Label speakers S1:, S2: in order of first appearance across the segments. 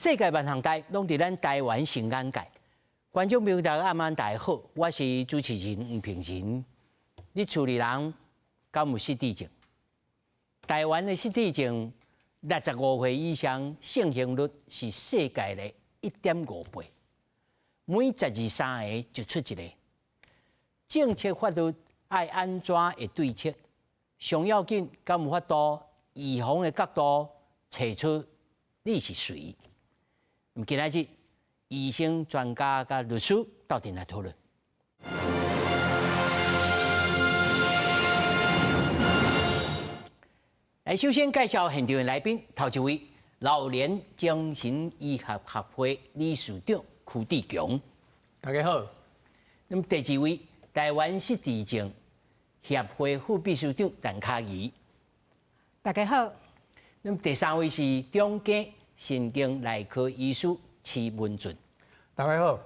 S1: 世界萬行台攏佇咱台灣新眼界。觀眾朋友大家暗安大家好，我是主持人吳平仁。你厝裡人敢有失智症？台灣的失智症65歲以上盛行率是世界的1.5倍，每12、3個就出一個。政策法律愛安怎會對策？上要緊，敢有法度預防的角度找出你是誰？今仔日醫生、專家甲律師鬥陣來討論。來，首先介紹現場的來賓，頭一位老年精神醫學學會理事長曲智強，
S2: 大家好。
S1: 那麼第二位台灣失智症協會副秘書長陳卡儀，
S3: 大家好。
S1: 那麼第三位是中經神經內科醫師施文俊，
S2: 大家好。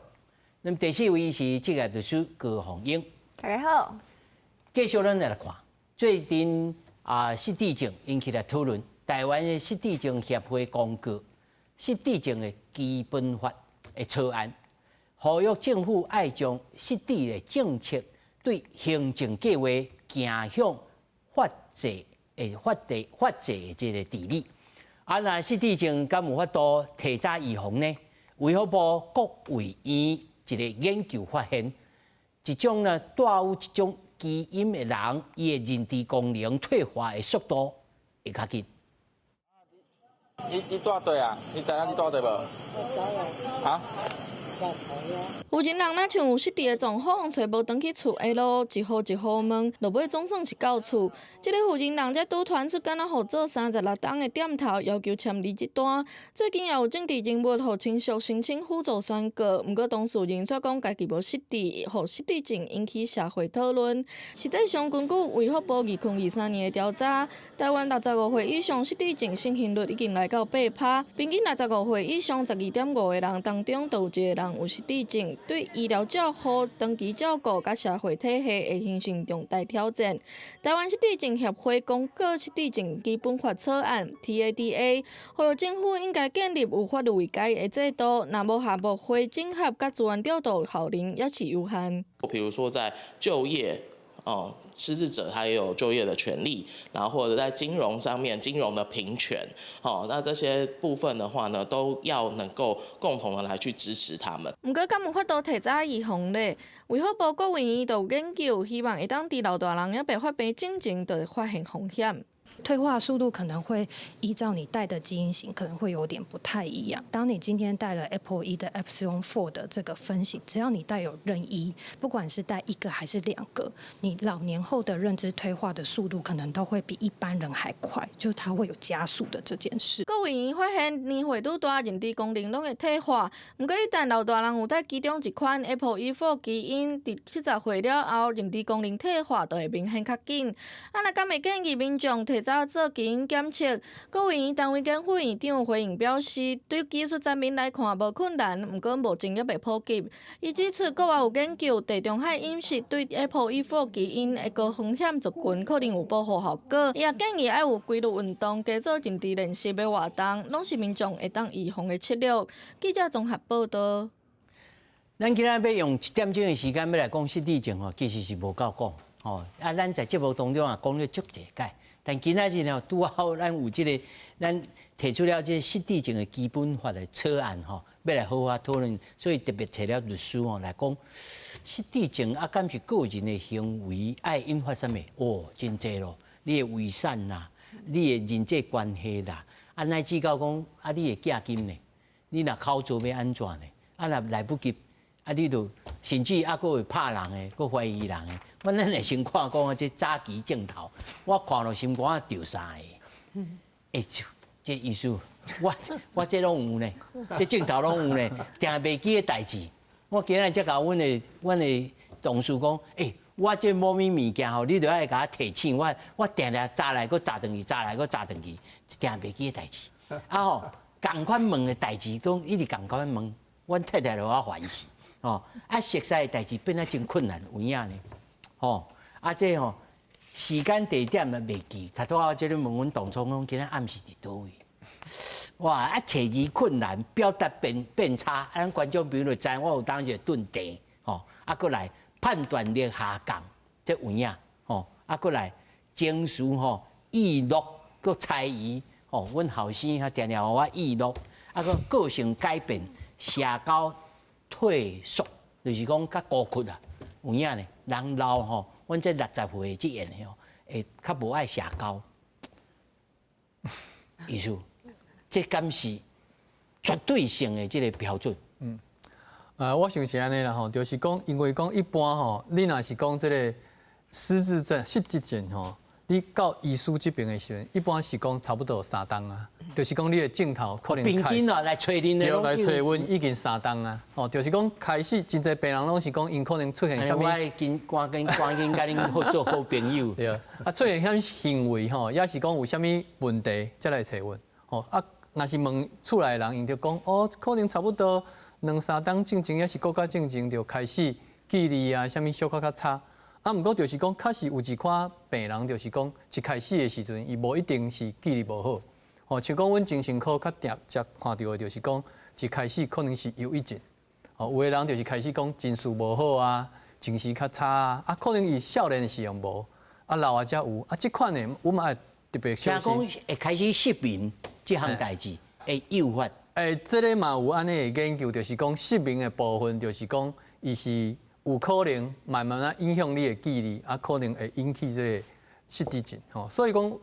S1: 那麼第四位是職業律師高虹英，
S3: 大家好。
S1: 繼續咱來看，最近失智症引起來討論，台灣的失智症協會公告失智症的基本法的草案，呼籲政府愛將失智的政策對行政計劃走向法制的這個治理。那失智症敢有法度提早預防呢？衛福部國衛院一個研究發現，一種呢帶有一種基因的人，伊的認知功能退化的速度會較緊。
S4: 你住對啊？你知影你住對無？
S3: 我知啊。
S4: 啊？
S5: 有人若像有失智的狀況，找無轉去厝的咯，一戶一戶問，落尾總算是到厝。這個負責人才拄傳出，敢若互做36檔的點頭，要求簽離職單。最近也有政治人物互親屬申請輔助宣告，不過當事人卻講家己無失智，互失智症引起社會討論。實際上，根據衛福部2023年的調查，台灣65歲以上失智症盛行率已經來到8%，平均65歲以上12.5個人當中，都有一個人有失智症，對醫療照護、長期照顧甲社會體系會形成重大挑戰。台灣失智症協會公告失智症基本法草案 TADA， 呼籲政府應該建立有法律維解的制度，若無下幕會整合甲資源調度效能也是有限。
S6: 比如說在就業。失智者他也有就業的權利，然後或者在金融上面，金融的平權，那這些部分的話呢，都要能夠共同的來去支持他們。
S5: 不過，敢有法度提早預防呢？衛福部國衛院就有研究，希望會當佇老大人也白發病進前，就會發現風險。
S7: 退化速度可能會依照你帶的基因型，可能會有點不太一樣。當你今天帶了 APOE 的 Epsilon 4的這個分型，只要你帶有任一，不管是帶1個還是2個，你老年後的認知退化的速度可能都會比一般人還快，就它會有加速的這件事。
S5: 國衛院發現年歲愈大，認知功能攏會退化。不過一旦老大人有帶其中一款 APOE4 基因，佇70歲了後，認知功能退化就會明顯較緊。那敢會建議民眾提早做基因檢測，國衛院單位跟副院長回應表示，對技術層面來看無困難，不過目前也未普及。伊指出，國外有研究地中海飲食對 APOE4 基因的高風險族群可能有保護效果。伊也建議要有規律運動，加做認知練習的活動，攏是民眾會當預防的策略。記者綜合報道。
S1: 咱今仔要用1點鐘的時間要來講失智症其實是無夠講咱在節目當中講了足濟解。但今仔日呢，拄好咱有咱提出了這個失智症的基本法的草案要來好好討論，所以特別找了律師來講失智症敢是個人的行為愛引發什麼？真濟咯，你的遺產啦，你的人際關係啦，乃至到講你的嫁金呢，你若口做要安怎呢？若來不及。你就甚至還會拍人的，還懷疑人的。我咱來先看講這早期鏡頭，我看到心肝掉啥個。這意思，我這攏有呢，這鏡頭攏有呢，定袂記的代誌。我今日才甲阮的同事講，我這某物物件你就愛甲我提醒我定定查來，佫查轉去，查來佫查轉去，定袂記的代誌。共款問的代誌，都一直共款問，阮太太就我煩死。熟悉的代誌變得真困難，有影呢。時間地點也袂記。頭拄仔我這咧問阮董總講，今仔暗時佇倒位？哇，啊，找字困難，表達變差，咱觀眾朋友就知我有當時頓地，吼，啊，過來判斷力下降，這有影，吼，啊，過來情緒吼易怒，佮猜疑，吼，阮後生還常常我易怒，啊，佮個性改變，社交退縮，就是講較孤僻啊，有影呢，人老吼，阮這60歲這樣吼，會較無愛社交，意思。這敢是絕對性的這個標準。
S2: 我想是安尼啦吼，就是講，因為講一般吼，你若是講這個失智症、失智症吼，你到醫師這邊的時陣，一般是講差不多3冬啊，就是講你的鏡頭可能
S1: 平均啊來找恁的，
S2: 就來找阮已經3冬啊，吼，就是講開始真濟病人攏是講因可能出現啥物，
S1: 我趕緊甲恁好做好朋友。
S2: 對啊，出現啥物行為吼，也是講有啥物問題才來找阮，吼啊。若是問厝內人，伊就講哦，可能差不多2、3冬進前，也是國家進前就開始記憶啊，啥物小可較差。啊，毋過就是講，確實有一款病人，就是講一開始的時陣，伊無一定是記憶無好。哦，像講阮精神科較常看到的，就是講一開始可能是憂鬱症。哦，有個人就是開始講情緒無好啊，情緒較差啊，啊，可能伊少年時用無，啊老啊才有。啊，即款的我嘛愛特別小心。聽講
S1: 會開始失眠。這項代誌會誘發，
S2: 這個嘛有安尼的研究，就是講失眠的部分，就是講伊是有可能慢慢啊影響你的記憶，啊可能會引起這個失智症。吼，所以講，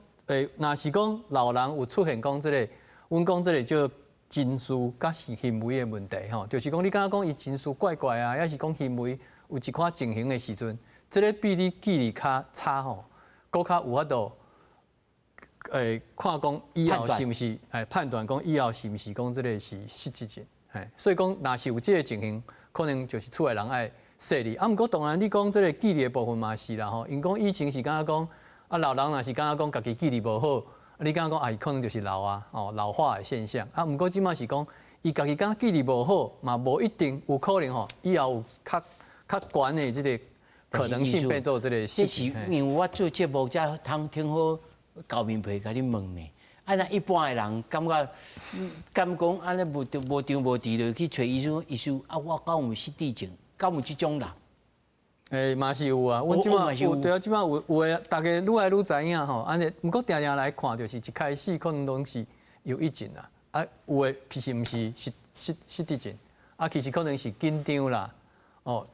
S2: 若是講老人有出現講這個，阮講這個叫情緒甲行為的問題，吼，就是講你敢講伊情緒怪怪啊，也是講行為有一款情形的時陣，這個比你記憶較差吼，佫較有法度。看講以後是毋是判斷講以後是毋是講這個是失智症，所以講若是有這個情形，可能就是厝內人愛說你。啊，毋過當然你講這個記憶的部分嘛是啦吼，因講以前是感覺講啊老人若是感覺講家己記憶無好，你感覺講啊可能就是老啊，哦老化的現象。啊，毋過即馬是講伊家己感覺記憶無好，嘛無一定有可能吼，以後有較懸的這個可能性變做這個失智。這是因為我做節目才通聽好。
S1: 高明培甲你問呢，啊那一般的人感覺，敢講安尼無張無治就去找醫生，醫生啊我敢有失智症，敢有這種人？
S2: 嘛是有啊，阮即馬有，對啊，即馬有誒，大家愈來愈知影吼，安尼，毋過定定來看，就是一開始可能攏是憂鬱症啦，啊有誒其實毋是失智症，啊其實可能是緊張啦，哦，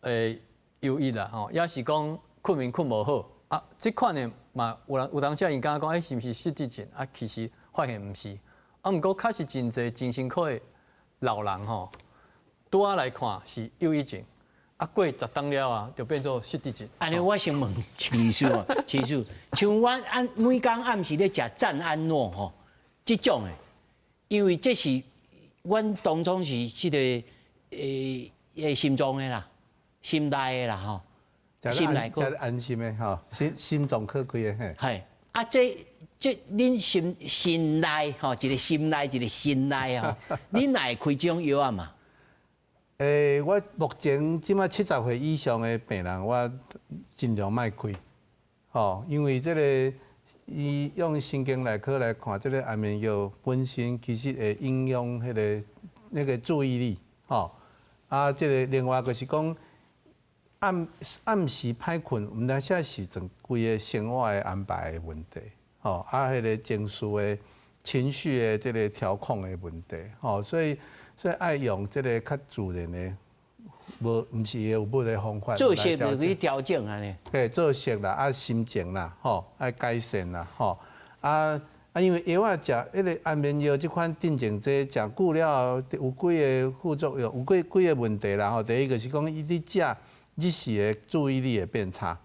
S2: 憂鬱啦，吼，也是講困眠困無好。啊，這款的嘛，有當時因敢講，是毋是失智症？啊，其實發現毋是。啊，毋過確實真濟精神科的老人吼，拄仔來看是憂鬱症，啊過10冬了啊，就變做失智症。
S1: 安尼我先問市叔啊，市叔，像阮每工暗時咧食贊安諾吼，這種的，因為這是阮當中是這個心臟的啦，心內的啦吼。
S2: 心內個安心的吼，心臟可貴的嘿。
S1: 係啊，這恁心內吼，一個心內，一個心內吼，恁來開這種藥啊嘛？
S2: 我目前即馬70歲以上的病人，我盡量莫開，吼，因為這個伊用神經內科來看，這個安眠藥本身其實會影響那個注意力，吼。啊，這個另外就是講。暗時歹困，毋單只是整規個生活的安排的問題，吼，啊，迄個情緒的、情緒的這個調控的問題，吼，所以愛用這個較自然的，毋是藥物的方法。作息就去調整安尼。嘿，作息啦，啊，心情啦，吼，愛改善啦，吼，因為藥啊食迄個安眠藥這款定情劑食久了，有幾個副作用，有幾個問題啦，吼，第一個是講你食。日時的注意力會變差，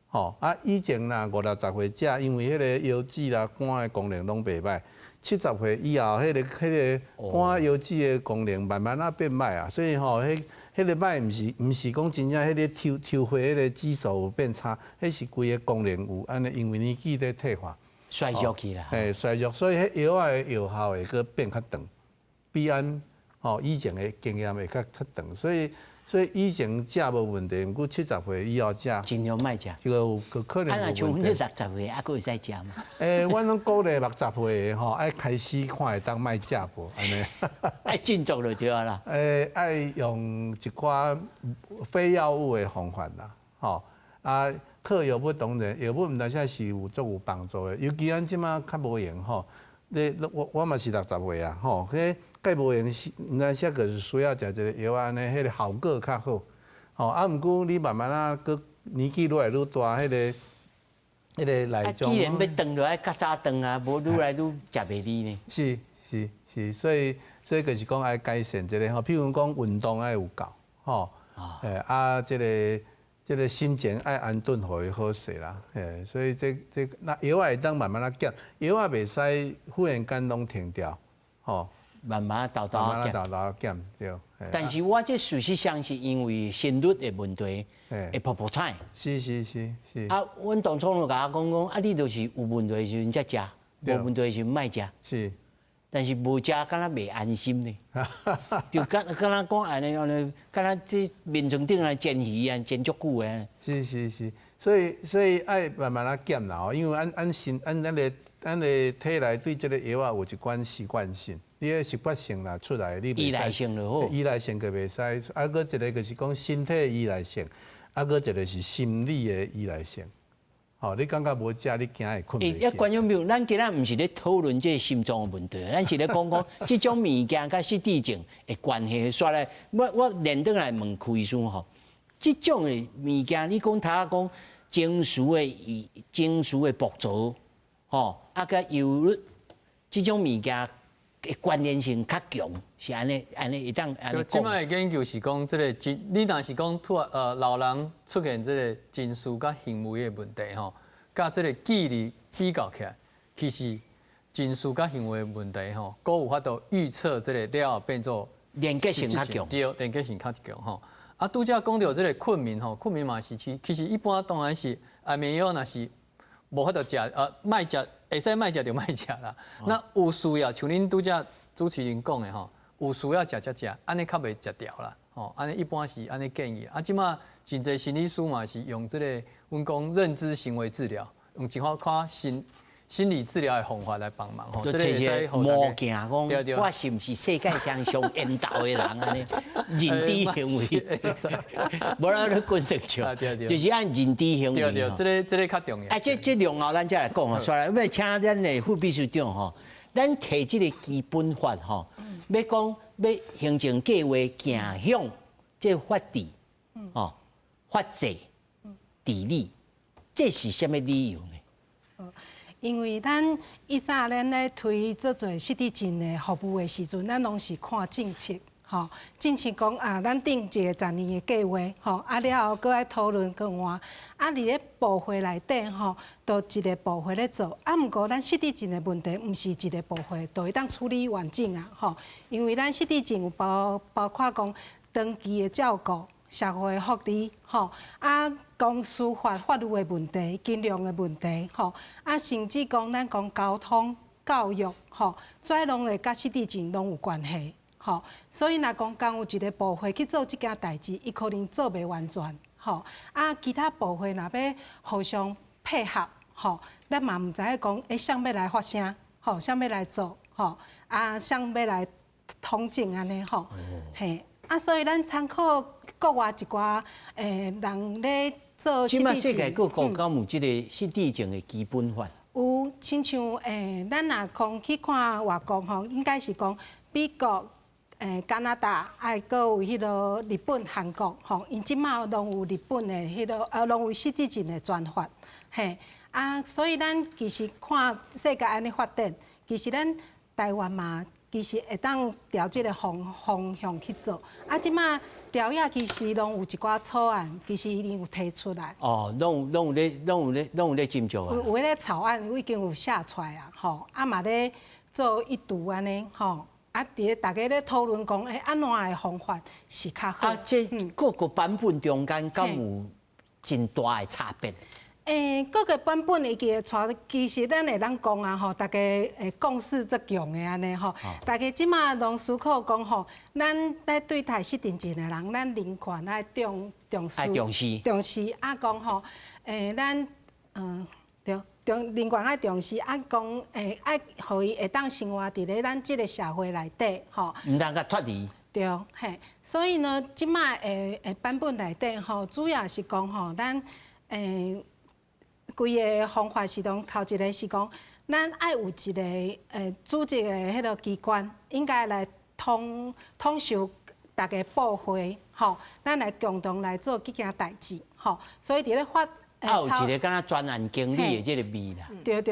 S2: 吼啊！以前啦50-60歲食，因為迄個腰子啦、肝的功能攏袂歹，70歲以後，迄個肝腰子的功能慢慢啊變歹啊，所以吼，迄個歹毋是講真正迄個抽血迄個指數變差，迄是規個功能有安尼，因為年紀在退化，
S1: 衰弱去啦，
S2: 衰弱，所以迄藥仔的藥效會閣變較長，比按吼以前的經驗會較長，所以所以以前食無問題，毋過70歲以後食，
S1: 盡量莫食。
S2: 就有可能有問題。
S1: 啊，像阮這60歲，還佫會使食嘛？
S2: 阮攏鼓勵60歲的吼，愛開始看會當莫食無安尼。
S1: 愛盡做就對啦。
S2: 愛用一寡非藥物的方法啦，吼啊，靠藥物當然，藥物毋但是有足有幫助的，尤其咱即馬較無閒吼。我嘛是60歲啊，吼，迄介無閒是，毋但是個是需要食一個藥安尼，迄個效果較好。吼啊，毋過你慢慢啊，佮年紀愈來愈大，迄個內臟。
S1: 既然要長就愛較早長啊，無愈來愈食袂離呢。
S2: 是，所以就是講愛改善即個吼，譬如講運動愛有夠，吼，即個心情愛安頓，互伊好勢啦。所以那藥會當慢慢啊減，藥也袂使忽然間攏停掉，吼，
S1: 慢慢豆減，
S2: 對。
S1: 但是我這事實上是因為心率的問題，會噗噗菜。
S2: 是。
S1: 啊，阮當初就甲我講，啊，你就是有問題的時陣才食，無問題的時陣莫食。是。但是無食，敢若袂安心呢。就敢若講安尼，敢若這面床頂來煎魚啊，煎足久誒。
S2: 是，所以愛慢慢啊減啦吼，因為咱的體內對這個藥啊有一款習慣性，你個習慣性啦出來，你
S1: 依賴性就好。
S2: 依賴性就袂使，啊，擱一個就是講身體的依賴性，啊，擱一個是心理的依賴性。吼，你感覺無食，你驚會困袂去。觀眾朋友，咱今仔毋是咧討論這個心臟的問題，咱是咧講這種物件甲失智症的關係。煞來，我連倒來問柯醫師吼，這種的物件，你講他講情緒的暴躁，吼，啊，甲憂鬱，這種物件的關聯性較強，是安尼會當安尼講。
S8: 即擺的研究是講，這個你若是講老人出現這個情緒甲行為的問題吼，甲這個記憶比較起來，其實情緒甲行為的問題吼，佫有法度預測這個了後變做
S1: 連結性較強，
S8: 對，連結性較強吼。啊，拄則講到這個困眠吼，困眠嘛是其實一般當然是安眠藥，若是無法度食，莫食，會使莫食就莫食啦。那有需要，像恁拄則主持人講的吼，有需要食才食，安尼較袂食掉啦。吼，安尼一般是安尼建議。啊，即馬真濟心理師嘛是用這個，阮講認知行為治療，用一款心理治療的方法來幫忙吼。
S1: 就找一個模型講，我是毋是世界上上緣投的人安尼？認知行為，無咱咧講成笑，就是按認知行為。
S8: 對，這個較重要。
S1: 啊，這量後咱再來講吼，煞來，要請咱的副秘書長吼，咱提這個基本法吼，要講要行政計劃行向這法治，哦，法制、治理，這是什麼理由呢？
S3: 因為咱以早咱咧推做失智症的服務的時陣，咱攏是看政策，吼，政策講啊，咱定一個10年的計劃，吼，啊了後擱愛討論個換，啊佇咧部會內底吼，都一個部會咧做，啊毋過咱失智症的問題，毋是一個部會就會當處理完整啊，吼，因為咱失智症有包括講長期的照顧、社會福利，吼，啊。講司法法律的問題、金融的問題，吼，啊，甚至講咱講交通、教育，吼，這攏會甲失智症攏有關係，吼。所以若講剛有一個部會去做這件代志，伊可能做袂完全，吼。啊，其他部會若要互相配合，吼，咱嘛毋知影講，誰要來發聲，吼，誰要來做，吼，啊，誰要來統整安尼，吼，嘿，啊，所以咱參考國外一寡人咧。
S1: 即馬世界各國敢有即個失智症的基本法？
S3: 有，親像咱若講去看外國吼，應該是講美國、加拿大，還佫有迄個日本、韓國吼，因即馬攏有日本的迄個攏有失智症的專法，嘿啊，所以咱其實看世界安尼發展，其實咱台灣嘛，其實會當朝即個方向去做，啊，即馬。條約其實攏有一寡草案，其實已經有提出來。
S1: 哦，攏有咧斟酌啊。
S3: 有咧草案已經有寫出來啊，吼，啊嘛咧做一讀安尼，吼，啊佇大家咧討論講，安怎的方法是較好。
S1: 啊，這各個版本中間敢有真大的差別？
S3: 各個版本伊個帶，其實咱會當講啊吼，大家會共識足強的安尼吼。大家即馬攏思考講吼，咱來對待失電症的人，咱人權愛重視，啊講吼，咱對人權愛重視，啊講愛互伊會當生活佇咧咱即個社會內底吼。
S1: 唔通甲脫離。
S3: 對，嘿，所以呢，即馬版本內底吼，主要是講吼，咱規個方法是講頭一個是講，咱愛有一個組織的迄個機關，應該來統籌大家部會，吼，咱來共同來做這件代誌，吼。所以佇咧發
S1: 有一個敢若專案經理的這個味啦。
S3: 對，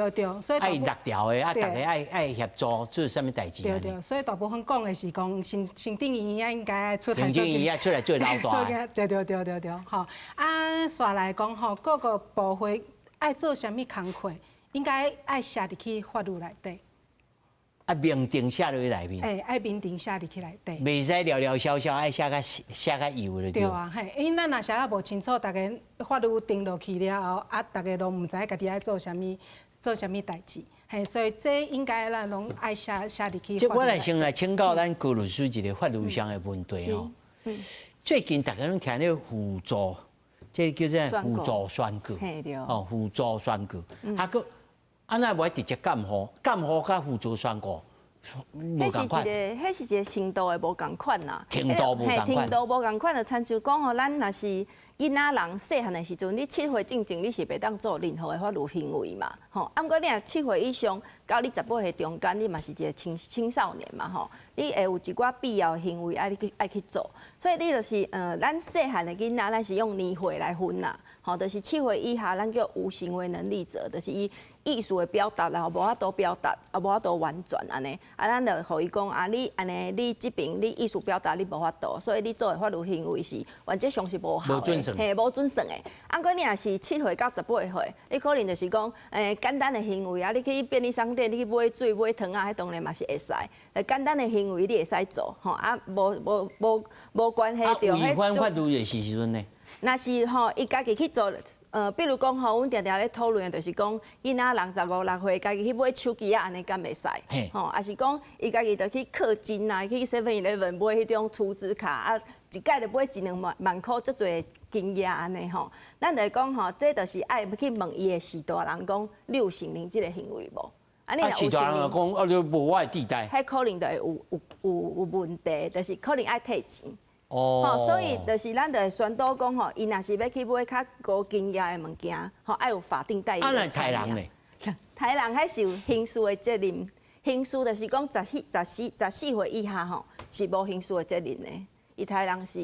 S3: 所以
S1: 愛落條的，啊，大家愛協助做啥物代誌。
S3: 對，所以大部分講的是講行政院也應該愛出來。
S1: 行政院也出來做老大。
S3: 對，吼。啊，煞來講吼，各個部會。愛做啥物工課，應該愛寫入去法律內底。
S1: 啊，明定寫落去內面。
S3: 愛明定寫入去內底。
S1: 袂使寥寥小小，愛寫較幼的。
S3: 對啊，嘿，因為咱若寫啊無清楚，大家法律定落去了後，啊，大家都毋知家己愛做啥物代誌，嘿，所以這應該咱攏愛寫入去。
S1: 即我來先來請教咱高律師一個法律上的問題吼。最近大家攏聽到輔助。這叫做輔助選舉，哦，輔助選舉，啊個，安那無直接監護甲輔助選舉，無共款。
S9: 迄是一個程度的無共款啦，
S1: 程度無共款。
S9: 程度無共款，就親像講吼，咱若是囡仔人細漢的時陣，你7歲進前你是袂當做任何的法律行為嘛，吼。啊，毋過你若7歲以上，到你18歲中間，你嘛是一個青少年嘛，吼。你會有一寡必要的行為愛去做，所以你就是咱細漢的囡仔，咱是用年歲來分啦，吼，就是7歲以下，咱叫無行為能力者，就是伊意思的表達，然後無法度表達，啊無法度完全安尼，啊咱就互伊講啊，你安尼你這邊你意思表達你無法度，所以你做的法律行為是原則上是無效的，嘿，無準繩的。啊，過你若是7歲到18歲，你可能就是講簡單的行為啊，你去便利商店你去買水買湯啊，迄當然嘛是會使，簡單的行為你會使做，吼啊，無關係着。
S1: 違反法律的時陣呢？
S9: 若是吼，伊家己去做，比如講吼，阮常常咧討論，就是講囡仔人15、16歲，家己去買手機啊，安尼敢袂使？吼，也是講伊家己就去氪金啊，去 7-11買迄種儲值卡啊，一擺就買1-2萬塊，足濟金額安尼吼。咱就講吼，這就是愛去問伊的是大人講，你有承認這個行為無？
S1: 是大人講，就無我的地帶。
S9: 迄可能就會有問題，就是可能愛退錢。
S1: 哦。
S9: 所以就是咱就會宣導講吼，伊若是要去買較高金額的物件，吼愛有法定代理人。
S1: 啊，那台人呢？
S9: 台人還是有刑事的責任，刑事就是講14歲以下吼是無刑事的責任的，伊台人是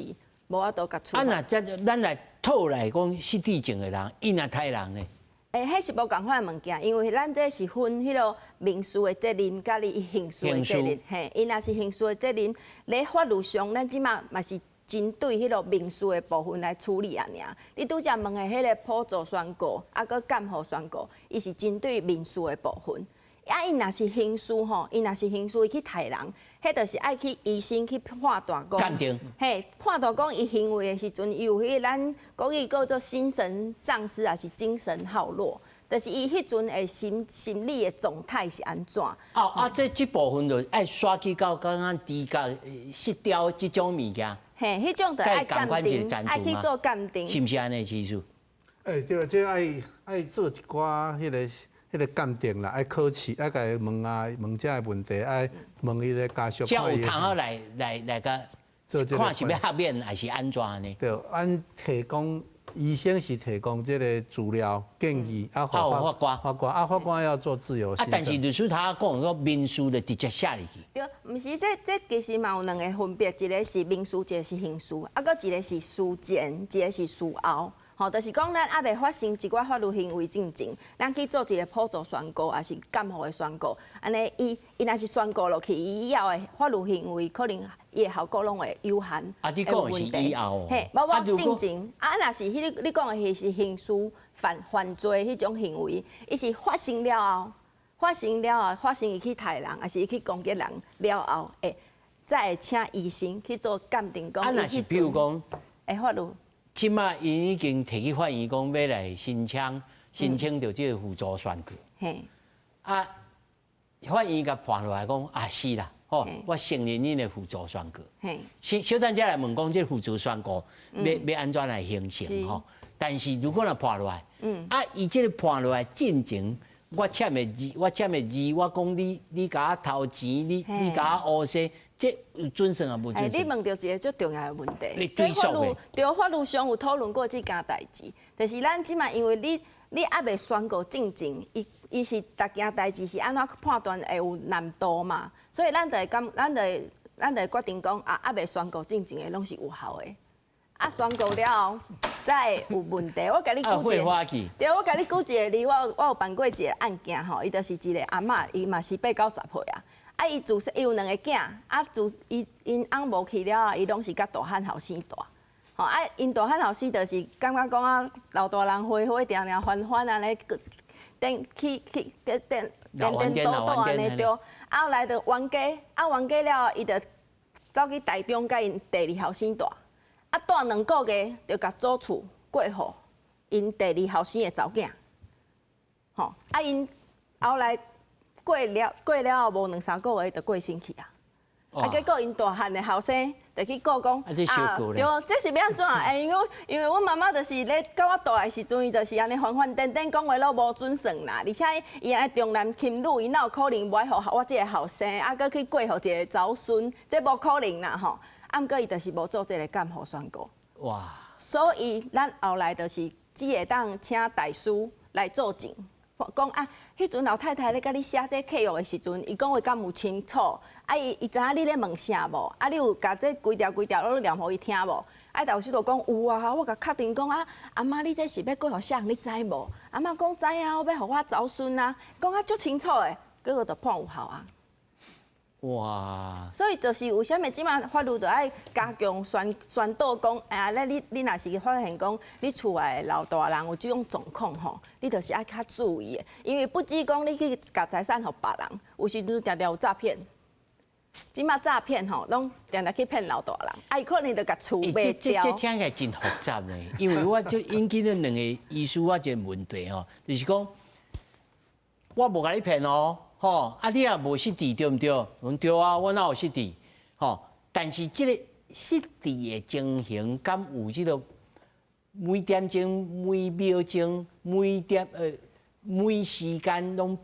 S9: 無法度甲處罰。
S1: 啊，那咱來討來講失智症的人，伊若台人呢？
S9: 迄是無共款的物件，因為咱這是分迄個民事的責任，甲你刑事的責任。嘿，伊若是刑事的責任，咧法律上，咱即馬嘛是針對迄個民事的部分來處理啊爾。你拄則問的迄個輔助宣告，啊，擱監護宣告，伊是針對民事的部分。啊，伊若是刑事吼，伊若是刑事，伊去殺人，迄著是愛去醫生去判斷講。鑑定。嘿，判斷講伊行為的時陣，伊有迄個咱國語叫做精神喪失，還是精神耗弱，就是伊迄陣的心理的狀態是安怎？
S1: 這部分就愛刷去到剛剛低到失調這種物件。
S9: 嘿，迄種就愛鑑定，愛去做鑑定。
S1: 是毋是安尼意思？
S2: 對，這愛做一寡迄個鑑定啦，愛考試，愛甲伊問這個問題，愛問伊個家屬。才有通好來個看是要合面還是安怎呢？對，按提供醫生是提供這個資料建議，法官要做自由行政。但是律師他講說民事就直接寫入去。
S9: 對，毋是這其實嘛有兩個分別，一個是民事，一個是刑事，啊，擱一個是事前，一個是事後。吼，就是講咱還未發生一寡法律行為進前，咱去做一個輔助宣告，還是監護的宣告，安尼伊若是宣告落去，伊以後的法律行為可能伊的效果攏會有限。啊，你講的是以後。嘿，無進前，啊，若是你講的是刑事犯罪迄種行為，伊是發生了後，發生伊去殺人，還是伊去攻擊人了後，再會請醫生去做鑑定講。啊，若是比如講，法律。
S1: 即馬因已經提起法院講要來申請着即個輔助選舉。
S9: 嘿，
S1: 啊，法院甲判落來講啊是啦，吼，我承認恁的輔助選舉。
S9: 嘿，
S1: 小等者來問講，即個輔助選舉要安怎來形成吼？但是如果若判落來，啊，伊即個判落來進前，我簽的字，我講你甲我偷錢，你甲我烏洗，這有準算啊無準算？
S9: 你問到一個最重要的問題，
S1: 你追溯的，
S9: 對法律上有討論過這件代志，就是咱即馬因為你還未宣告進前，伊是逐件代志是安怎判斷會有難度嘛，所以咱就決定講啊，還未宣告進前的攏是有效的，啊宣告了後才會有問題。我甲你舉一個，對，我甲你舉一個例，我有辦過一個案件吼，伊就是一個阿嬤，伊嘛是8、90歲啊，啊伊伊有2個囝，啊因翁無去了後，伊攏是甲大漢後生大。吼啊！因大漢後生就是感覺講啊，老大人花花定定翻翻安尼，顛顛倒倒安尼對。啊後來就冤家，啊冤家了後，伊就走去台中甲因第2後生大，啊住2個月就甲祖厝過戶因第2後生的查某囝。吼啊因後來過了後無2、3個月就過身去啊。啊，結果因大漢的後生就去告講，對，這是要安怎？因為阮媽媽就是咧教我大的時陣，伊就是安尼反反顛顛講話攏無準算啦，而且伊安尼重男輕女，伊哪有可能不愛互我這個後生，啊，閣去過互一個查某孫，這無可能啦吼。啊，毋過伊就是無做這個監護宣告。哇！所以咱後來就是只會當請大師來做證，講啊。迄陣老太太咧，甲你寫這契約的時陣，伊講話敢有清楚？啊，伊知影你咧問啥無？啊，你有甲這規條攏念互伊聽無？啊，有時就講有啊，我甲確定講啊，阿媽你這是要過互啥？你知無？阿媽講知影，我要互我查某孫啊，講啊足清楚的，結果就判有效啊。哇！所以就是為什麼即馬法律就愛加強宣導講，啊，你若是發現講你厝內的老大人有這種狀況吼，你就是愛較注意的，因為不止講你去甲財產互別人，有時陣常常有詐騙。即馬詐騙吼，攏常常去騙老大人，啊，伊可能就甲厝賣掉。這聽起來真複雜呢，因為我就引起了兩個醫師我一個問題吼，就是講我無甲你騙哦。吼，啊，你也無失智對毋對？講對啊，我哪有失智？吼，但是即個失智的情形，敢有即個每點鐘、每秒鐘、每時間攏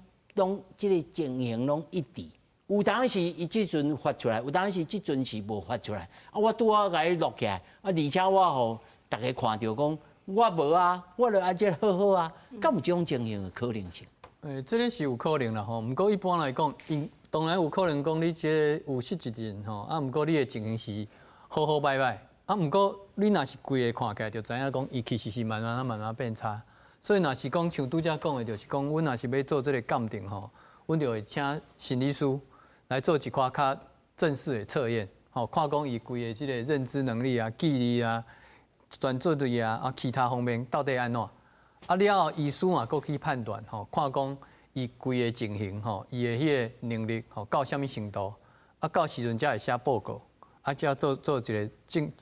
S9: 即個情形攏一致。有當時伊即陣發出來，有當時即陣是無發出來。啊，我拄好甲伊錄起來，啊，而且我互大家看到講，我無啊，我著安這好好啊，敢有這種情形的可能性？
S8: 這個是有可能啦吼，不過一般來講，當然有可能講你這個有失智症吼，啊，不過你的情形是好好歹歹，啊，不過你若是規個看起來就知影講，伊其實是慢慢變差，所以若是講像拄則講的，就是講，阮若是要做這個鑑定吼，阮就會請心理師來做一寡較正式的測驗，吼，看講伊規個這個認知能力啊、記憶啊、專注力啊，其他方面到底安怎？啊了後，醫師嘛，佫去判斷吼，看講伊規個情形吼，伊的迄個能力吼到什麼程度，啊到時陣才會寫報告，啊才做一個正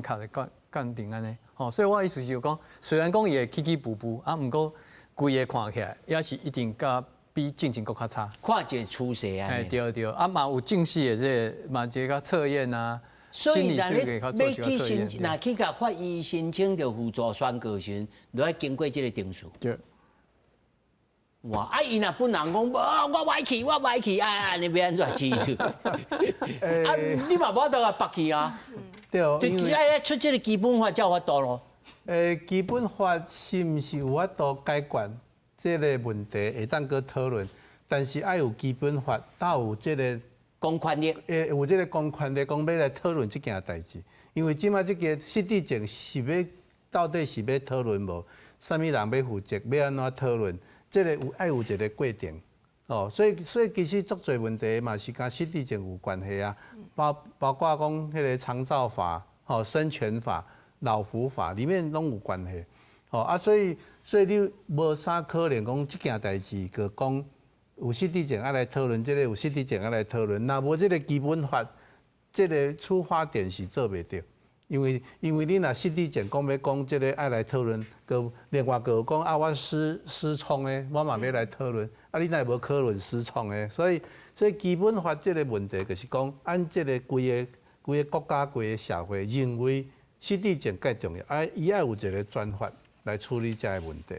S8: 確的鑑定安尼，吼，所以我意思就是講，雖然講伊會起伏伏，啊，毋過規個看起來也是一定甲比進前佫較差，看一個趨勢啊。哎，對，啊嘛有正式的這個嘛一個測驗啊。所以，若去甲法院申請着輔助宣告時，就要經過這個程序。對。哇！啊，伊若本人講，我歹去，啊，你要安怎起訴？啊，你嘛無法度甲駁去啊。對。就愛出這個基本法才有法度咯。
S2: 基本法是毋是有法度解決這個問題？會當閣討論，但是愛有基本法，才有這個。公權力，有這個公權力，講要來討論這件代志。因為即馬這個失智症是要到底是要討論無？啥物人要負責？要安怎討論？這個有愛有一個過程。哦，所以其實足儕問題嘛是跟失智症有關係啊。包括講迄個長照法、吼生權法、老福法裡面攏有關係。哦啊，所以你無啥可能講這件代志個講。有失智症要來討論，這個有失智症要來討論。那無這個基本法，這個出發點是做袂到，因為你若失智症講要講這個愛來討論，個另外個講啊，我失聰的，我嘛要來討論。啊，你哪無討論失聰的？所以基本法這個問題就是講，按這個規個國家規個社會認為失智症較重要，啊，伊愛有一個專法來處理這個問題。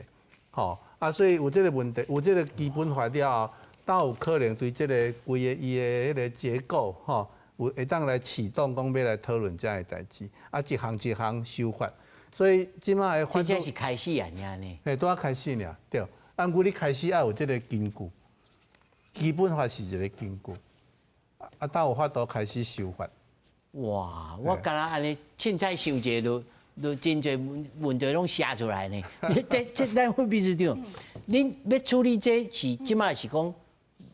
S2: 吼，啊，所以有這個問題，有這個基本法了後，倒有可能對這個規個伊的迄個結構，吼。會當來啟動，講要來討論這個代誌，啊，一項一項修法，所以即馬的法律，
S1: 這是開始啊，呢？
S2: 嘿，拄仔開始爾，對。按規你開始要有這個根據，基本法是一個根據，啊，當有法度開始修法。
S1: 哇，我感覺安尼凊彩想一下，都真濟問題攏寫出來呢。這咱副秘書長，恁要處理這是即馬是講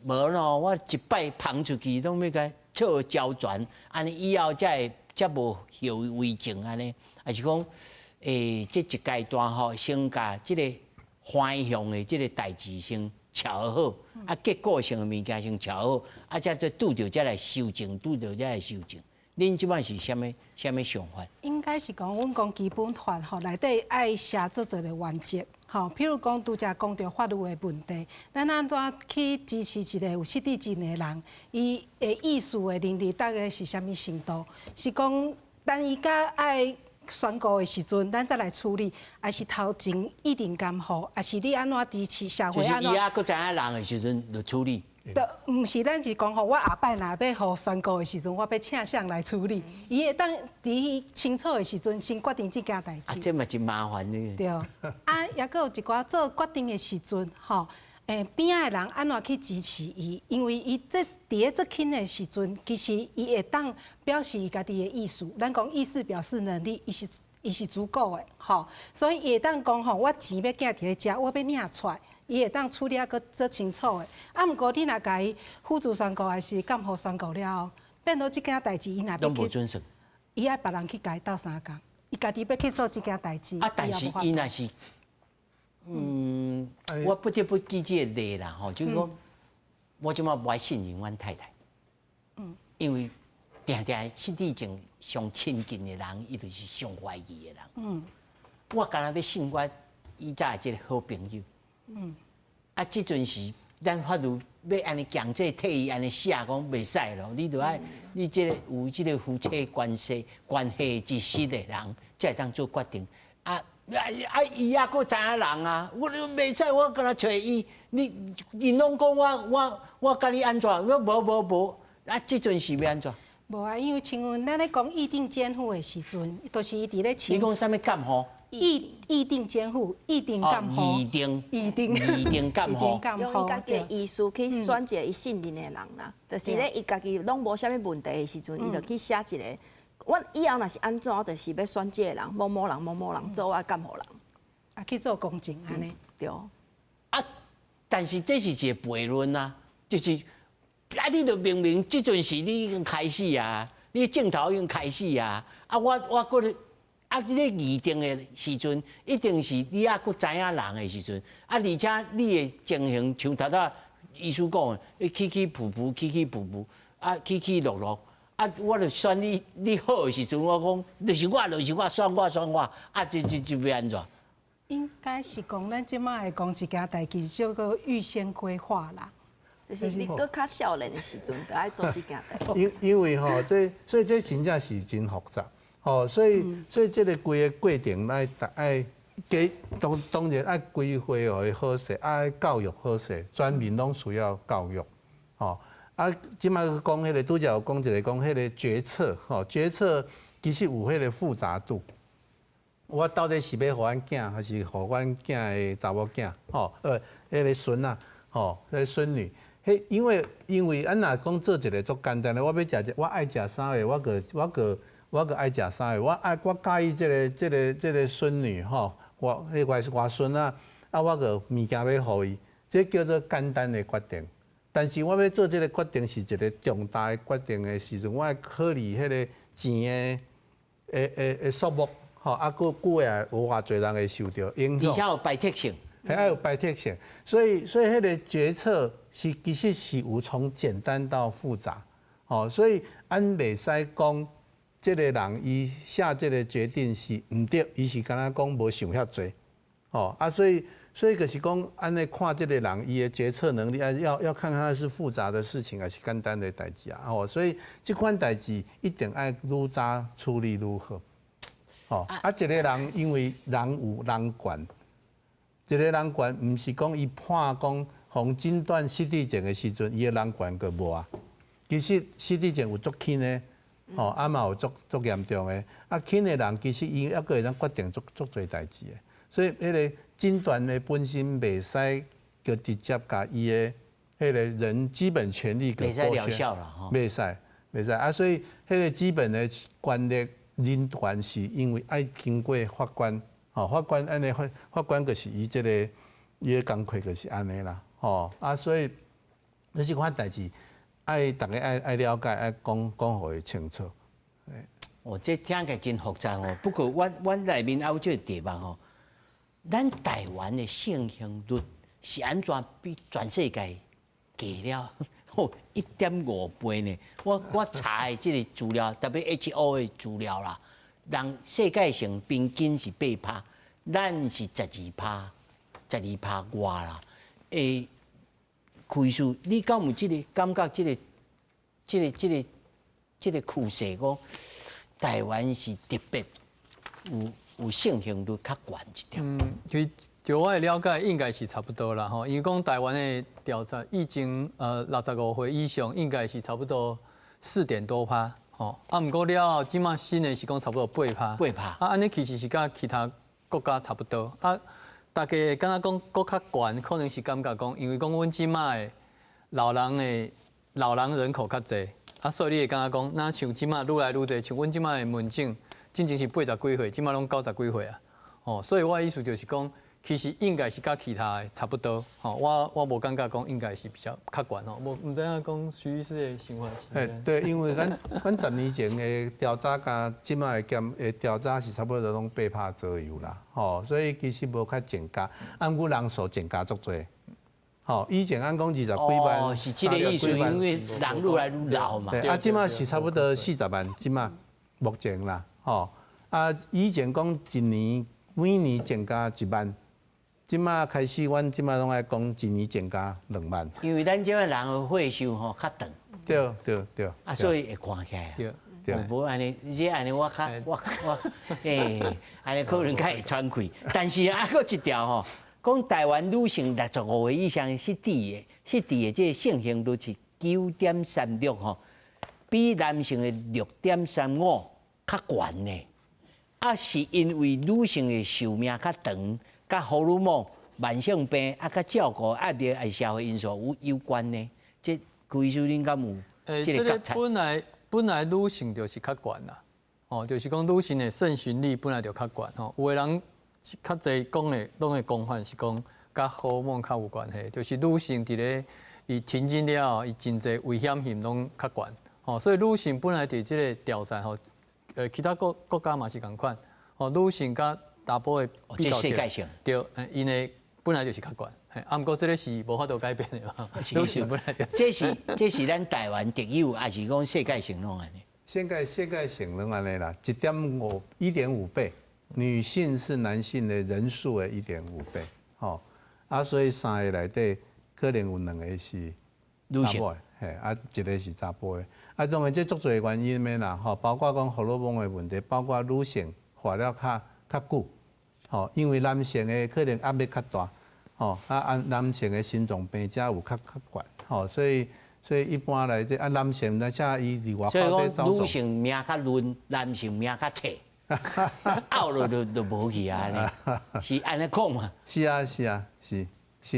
S1: 無咯？我一擺放出去，攏要甲錯交傳，安尼以後才無後遺症安尼，還是講這一階段吼，先甲即個方向的即個代誌先調好，啊，結果性的物件先調好，啊，才再拄着才來修正，拄着才來修正。恁即擺是啥物想法？應該是講，阮講基本法吼，內底愛寫做做個原則。吼，譬如講，拄則講到法律的問題，咱安怎去支持一個有失智症的人，伊的意思的能力大概是啥物程度？是講，等伊甲愛宣告的時陣，咱再來處理，還是頭前一定監護，還是你安怎支持社會安怎？就是伊啊，佫知影人的時陣就處理。毋是，咱是講吼，我下擺若要互宣告的時陣，我要請誰來處理？伊會當佇清楚的時陣先決定這件代志。啊，這嘛真麻煩呢。對。啊，也閣有一寡做決定的時陣，吼，邊仔的人安怎去支持伊？因為伊這佇咧做輕的時陣，其實伊會當表示伊家己的意思。咱講意思表示能力，伊是足夠的，吼。所以伊會當講吼，我錢要寄佇咧遮，我要領出來。伊會當處理啊，閣做清楚的。啊，毋過你若甲伊輔助宣告，還是監護宣告了後，變到即件代志，伊若要去，伊愛別人去甲伊鬥相共，伊家己要去做即件代志。啊，但是伊若是，我不得不舉這個例啦，吼，就是講，我即馬不愛信任阮太太，因為定定失智症上親近的人，伊就是上懷疑的人。我敢若要信我以前的即個好朋友。啊，即陣時咱法律要安尼強制替伊安尼寫，講袂使咯。你著愛你即個有即個夫妻關係之實的人，才會當做決定。伊也閣知影人啊，我袂使，我敢若找伊，因攏講我甲你安怎？我無，啊，即陣時要安怎？無啊，因為像咱咧講意定監護的時陣，都是伊佇咧清。你講啥物監護？意定監護，意定監護，意定監護，
S9: 用伊家己的意思去選一個伊信任的人啦。就是咧，伊家己攏無啥物問題的時陣，伊就去寫一個。我以後若是安怎，就是要選這個人，某某人做我監護人，啊去做公證安尼。對。啊，但是這是一個悖論啊，就是啊，你著明明這陣時你已經開始啊，你鏡頭已經開始啊，啊我覺得。啊！你咧擬定的時陣，一定是你啊，佫知影人的時陣，啊，而且你的情形像頭頭醫師講的，起伏伏，啊，起落落，啊，我著選你好的時陣，我講就是我，選我，啊，就要安怎？應該是講咱即擺會講一件代志，叫做預先規劃啦。就是你佫較少年的時陣，就愛做這件代志。
S2: 因為吼，所以這真正是真複雜。哦，所以這個規個過程愛給當然愛規劃互伊好勢，愛教育好勢，全民攏需要教育。哦，啊，即擺講迄個拄則有講一個講迄個決策，吼，決策其實有迄個複雜度。我到底是要互阮囝，還是互阮囝的查某囝？吼，迄個孫啊，吼，迄個孫女，迄因為咱若講做一個足簡單的，我要食我愛食啥個，我個愛食啥個，我介意這個孫女吼，我迄個外孫啊，我個物件要互伊，這叫做簡單的決定。但是我要做這個決定是一個重大的決定的時陣，我要考慮迄個錢的數目，吼，啊，佫久下有偌濟人會受到影響，而且有擺脫性，還有擺脫性，所以迄個決策其實是有從簡單到複雜，吼，所以咱袂使講。這個人伊下這個決定是唔對，伊是敢若講無想遐多，哦啊，所以就是講安尼看這個人伊的決策能力啊，要看看他是複雜的事情還是簡單的代志啊，哦，所以這款代志一定要愈早處理愈好，哦啊，一個人因為人有人權，一個人權唔是講伊判講從診斷失智症的時陣，伊的人權個無啊，其實失智症有足輕的。哦，啊嘛有足嚴重的，啊輕的人其實伊抑個會當決定足儕代志的，所以迄個診斷的本身袂使個直接甲伊的迄個人基本權利個剝削，袂使療效啦吼，袂使啊，所以迄個基本的權利人權是因為愛經過法官，吼法官安尼法官就是伊即個伊的工課就是安尼啦，吼啊，所以你這款代志。愛大家愛了解，愛講互伊清楚。
S1: 哦，這聽起來真複雜哦。不過我內面還有這個題目吼，咱台灣的性行率是安怎比全世界低了1.5倍呢？我查的這個資料，WHO 的資料啦，人世界上平均是8%，咱是12%外啦。開數，你敢有這個感覺？這個趨勢，講台灣是特別有性行率較懸一點。
S8: 其實就我的了解，應該是差不多啦吼。因為講台灣的調查，已經65歲以上，應該是差不多4.多%吼。啊，不過了後，即馬新的是講差不多8%。啊，安尼其實是甲其他國家差不多。啊，大家敢若講國較懸，可能是感覺講，因為講阮即馬的老人人口較濟，啊，所以你會感覺講，那像即馬愈來愈濟，像阮即馬的門診，進前是80幾歲，即馬攏90幾歲啊，哦，所以我的意思就是講，其實應該是甲其他的差不多，吼，我無感覺講應該是比較較懸吼，唔知影講徐醫師的想法是。
S2: 對，因為咱10年前的調查甲即馬的調查是差不多攏8%左右啦，吼，所以其實無較增加，按古人數增加足濟。吼，以前按講20幾萬，
S1: 哦，是這個意思，因為人愈來愈老嘛。
S2: 啊，即馬是差不多40萬，即馬目前啦，吼。啊，以前講一年每年增加1萬，即馬開始，阮即馬攏愛講一年增加2萬。
S1: 因為咱即馬人的歲數吼較長。
S2: 對。
S1: 啊，所以會看起來。對。無安尼，這安尼我安尼可能較會喘氣。但是還佫一條吼。講台灣女性65歲以上失智的這個性行率是9.36吼，比男性的6.35較懸呢。啊，是因為女性的壽命較長，甲荷爾蒙、慢性病啊、甲照顧壓力啊社會因素有關呢。這醫師恁敢有這個覺察？
S8: 本來女性就是較懸啦，哦，就是講女性的腎循率本來就較懸吼，有個人。較濟講的，攏個講法是講，甲荷爾蒙較有關係，就是女性佇咧伊停經了後，伊真濟危險性攏較懸，吼，所以女性本來佇即個調查吼，其他國家嘛是共款，吼，女性甲查甫的比較
S1: 世界性
S8: 對，因為本來就是較懸，啊，毋過即個是無法度改變的嘛，女性本來就。
S1: 這是咱台灣特有，還是講世界性攏安尼？
S2: 世界性攏安尼啦，1.5倍。女性是男性的人數的1.5倍，吼，啊，所以3個內底可能有2個是女性，嘿，啊，一個是查甫的，啊，當然這足儕原因的啦，吼，包括講荷爾蒙的問題，包括女性活了較久，吼，因為男性的可能壓力較大，吼，啊，男性的心臟病者有較懸，吼，所以一般來說，啊，男性那像伊佇外口在走。
S1: 所以講女性命較論，男性命較脆。拗了就無去啊！是安尼講嘛？
S2: 是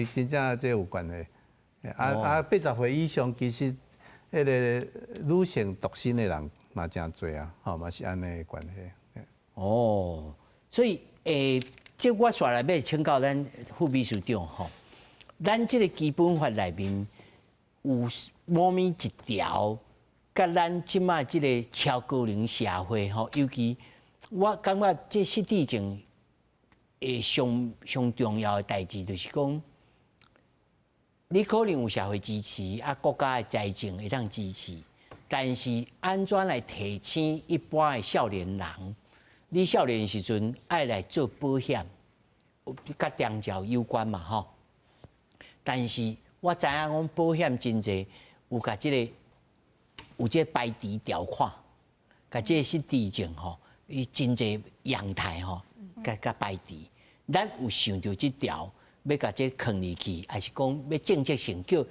S2: 真正這有關係。80歲以上其實迄個女性獨身的人嘛真多啊，吼嘛是安尼的關係。
S1: 哦，所以即我煞來要請教咱副秘書長吼，咱即個基本法內面有某咪一條，甲咱即馬即個超高齡社會吼，尤其。我感覺這失智症上重要的代誌，就是講，你可能有社會支持，啊國家的財政會當支持，但是安怎來提醒一般的少年人？你少年時陣愛來做保險，甲長照有關嘛吼。但是我知影講保險真濟，有甲即個有即個排除條款，甲即個失智症吼，伊真濟樣態吼，甲排除。咱有想到即條，要甲即囥入去，還是講要政策性叫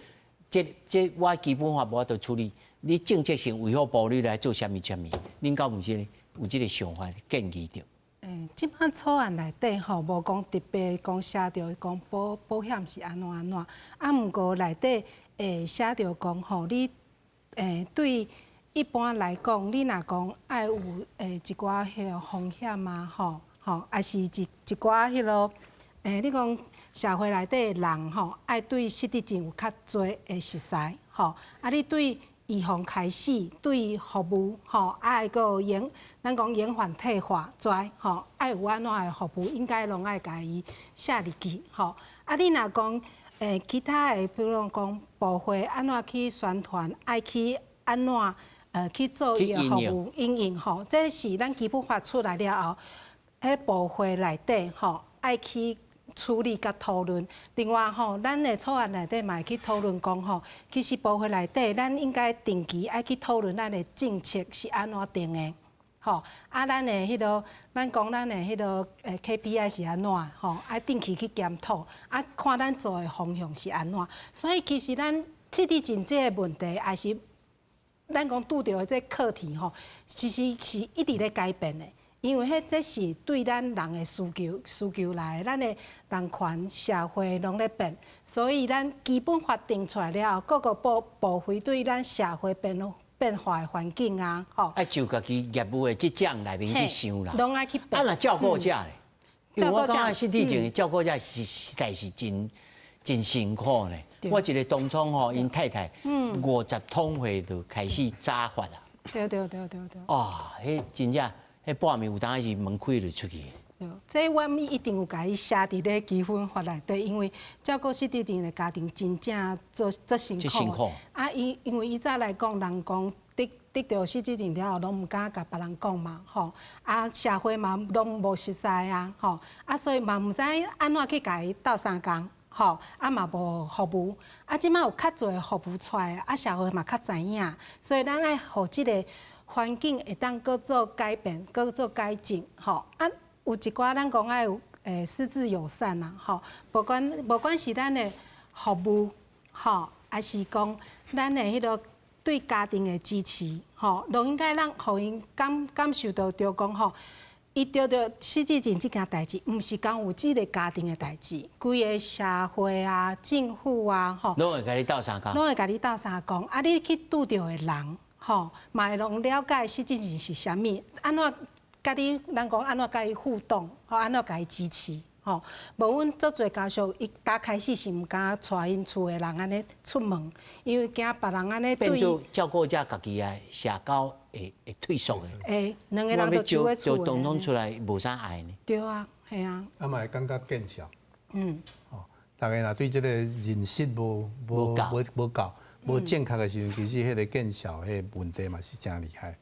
S1: 即我基本法無法度處理，你政策性維護部律來做啥物？恁敢有即個想法建議着？
S3: 即擺草案內底吼，無講特別講寫着講保險是安怎，啊，毋過內底會寫着講吼，你對一般來講，你若講愛有一寡迄個風險啊，吼，還是一寡迄落你講社會內底的人吼，愛對失智症有較濟的熟悉，吼，啊，你對預防開始，對服務吼，愛個咱講延緩退化跩吼，愛有安怎的服務，應該攏愛家己寫入去吼。啊，你若講其他的，比如講部會安怎去宣傳，愛去安怎去做伊個服務應用吼，這是咱基本法出來了後，迄部會內底吼愛去處理甲討論。另外吼，咱的草案內底嘛會去討論講吼，其實部會內底咱應該定期愛去討論咱的政策是安怎定的，吼。啊，咱的迄落，咱講咱的迄落KPI 是安怎，吼，愛定期去檢討，啊，看咱做的方向是安怎。所以其實咱失智症這個問題，還是咱講拄到的這個課題吼，其實是一直咧改變的。因為這是對咱人的需求來，咱的人權社會攏咧變，所以咱基本法定出來了後，各個部會對咱社會變化的環境啊，吼，
S1: 愛就家己業務的職掌內面去想啦，
S3: 攏愛去變。
S1: 啊，若照顧者咧，因為我感覺失智症的照顧者實在是真辛苦呢。我一個同窗吼，因太太50通歲就開始早發啦。
S3: 對。
S1: 哦，迄真正。迄半暝有當是門開就出去。
S3: 這我們一定有甲伊寫佇咧基本法內底，因為照顧失智症的家庭真正做辛苦。啊，因為以早來講，人講得到失智症了後，攏毋敢甲別人講嘛，吼。啊，社會嘛攏無熟悉啊，吼。啊，所以嘛毋知安怎去甲伊鬥相共，吼。啊嘛無服務。啊，即擺有較濟的服務出來，啊社會嘛較知影，所以咱愛互即個環境會當閣做改變，閣做改進，吼啊，有一寡咱講愛有失智友善啦，吼，無管是咱的服務，吼，還是講咱的迄個對家庭的支持，吼，都應該讓互因感受到着講吼，伊得到失智症這件代誌，毋是講有即個家庭的代誌，規個社會啊、政府啊，吼，
S1: 攏會甲你鬥相共，
S3: 攏會甲你鬥相共，啊，你去拄到的人。吼，嘛會攏了解失智症是啥物，安怎甲你，咱講安怎甲伊互動，吼，安怎甲伊支持，吼。無阮足儕家屬，伊打開始是毋敢帶因厝的人安尼出門，因為驚別人安尼對。變做
S1: 照顧者家己啊，社交會退縮的。
S3: 兩個人都住喺厝的。就當中出來無啥愛呢。對啊，係啊。啊
S2: 嘛會感覺見笑。哦，大家若對這個認識無夠。無正確的時候，其實迄個見效，迄個問題嘛是真厲害，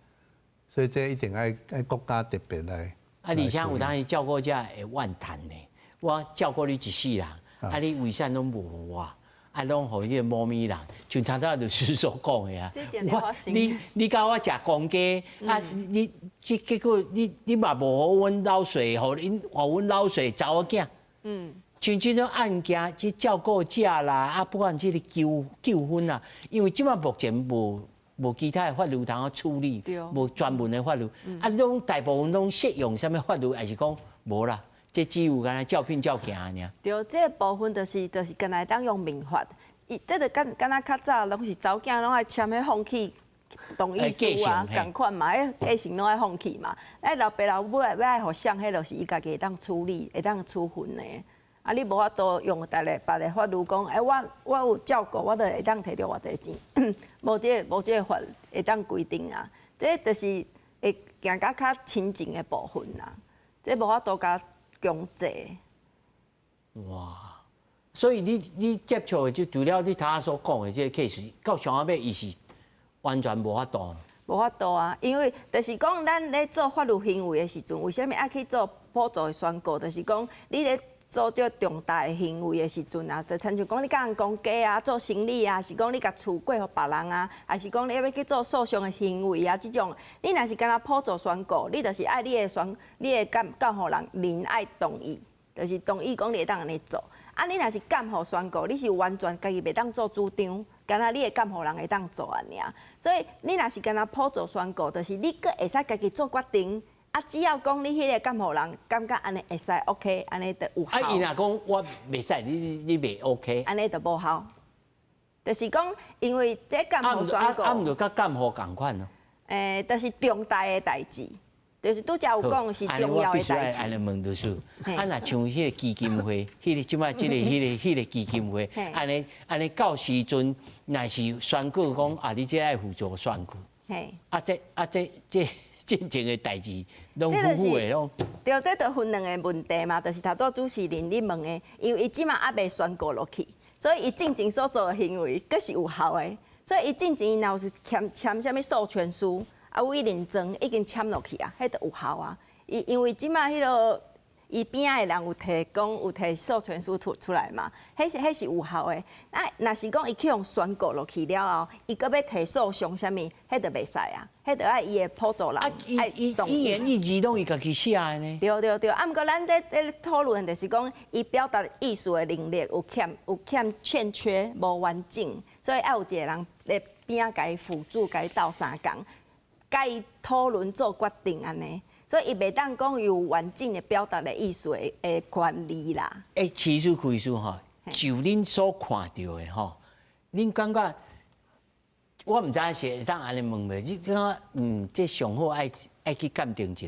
S2: 所以這一定愛國家特別來。啊，而且
S1: 有當伊照顧者會怨嘆呢。我照顧你一世人，啊，你為啥攏無我？啊，攏互迄個貓咪人，像頭頭律師所講的啊。你教我食公雞，啊，你結果你嘛無互阮老歲，互阮老歲查某囝。像這種案件，即照顧者啦，啊，不管這個糾紛啦，因為即馬目前無其他的法律通處理，無專門的法律，啊，攏大部分攏適用什麼法律，還是講無啦？這只有干那照片照行爾。
S9: 對，這個部分就是干那當用民法，這個干那較早攏是查某囝攏愛簽迄放棄同意書啊，共款嘛，迄繼承攏愛放棄嘛。老爸老母要愛互相，迄就是伊家己會當處理，會當處分的。啊！你無法度用別個法律講，我有照顧，我就會當摕到偌濟錢，無這個法會當規定啊。這就是會行到較親情的部分啦。這無法度甲強制。
S1: 哇！所以你接觸的就除了你頭先所講的這個 case，到上尾伊是完全無法度。
S9: 無法度啊，因為就是講咱咧做法律行為的時陣，為什麼愛去做補助的宣告？就是講你咧做這重大的行為的時陣啊，就親像講你甲人公家啊、做生意啊，是講你甲厝過互別人啊，還是講你要去做訴訟的行為啊，這種你若是干那補助宣告，你就是愛你的監護人愛同意，就是同意講你會當安尼做。啊，你若是監護宣告，你是完全家己袂當做主張，干那你的監護人會當做安爾。所以你若是干那補助宣告，就是你閣會使家己做決定。啊，只要講你迄個監護人感覺安尼會使 OK， 安尼就有效。
S1: 啊，伊若講我袂使，你袂 OK，
S9: 安尼就無效。就是講，因為這監護宣告，
S1: 毋就甲監護共款咯。
S9: 就是重大的代志。就是拄則有講是重要的代志。
S1: 安尼問律師，啊，若像迄個基金會，迄個即擺迄個基金會，安尼到時陣，若是宣告講啊，你這愛輔助選舉，這真正的代志，攏夫婦的攏。
S9: 對，這就分兩個問題嘛，就是頭拄主持人你問的，因為伊即擺還未宣告落去，所以伊進前所做的行為，閣是有效的。所以伊進前若是簽啥物授權書。啊，委任狀已經簽落去啊，迄就有效啊。因為即擺迄落伊邊仔的人有提授權書出來嘛，迄是有效的。啊，若是講伊去用宣告落去了後，伊閣要提訴訟啥物，迄就袂使啊。迄就愛伊的補助人愛同意。
S1: 一言一字攏伊家己寫的呢。
S9: 對。啊，毋過咱在討論就是講，伊表達意思的能力有欠缺無完整，所以愛有一個人咧邊仔甲伊輔助，甲伊鬥相共。甲伊討論做決定安尼，所以伊袂當講有完整的表達的意思的權利啦。
S1: 市師開師吼，就恁所看到的吼，恁感覺我毋知影是會當安尼問袂？你感覺這上好愛去鑑定一下。